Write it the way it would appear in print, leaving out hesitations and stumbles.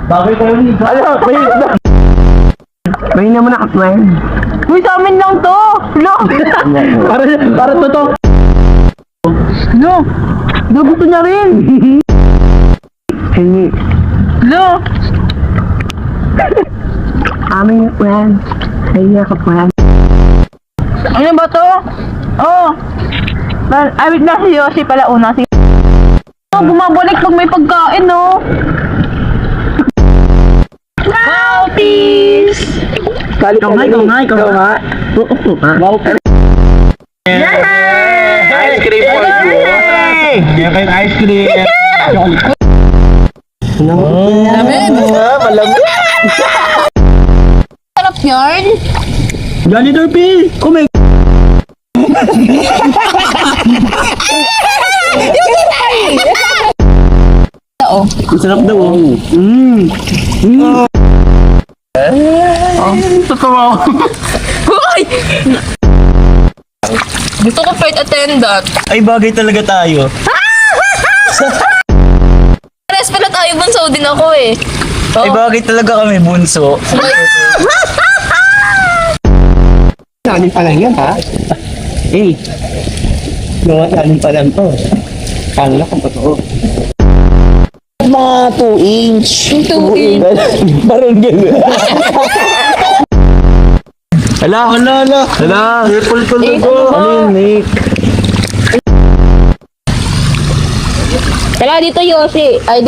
Bagay kayo ni Ano? May naman nakatwen. Uy, sa amin lang to! Lo! Para totoo. Lo! Lo, gusto niya rin! Hingi. Lo! Amin nakatwen. Hingi nakatwen. Ano ba to? Oh! Wait na, si Yoshi pala una. Oh, bumabalik pag may pagkain, no? Maltese! Ikaw nga. Oo nga. Wow. Ice cream for you. Yan kayong ice cream. Malamig. Sarap yarn! Janitor P! Kumig! Oo. Masarap daw. Totoo. Hoy! Gusto ko flight attendant. Ay, bagay talaga tayo. Pares pala tayo, bunso din ako eh. Ay, bagay talaga kami, bunso. Nanin pa lang yan, ha? Eh. Gawa nanin pa lang to. Kala kung totoo. Mga 2 inch. 2 inch. Parang gano'n. Hala. Apple talaga. Ano yun, Nick? Tala dito, Yoshi. Ay,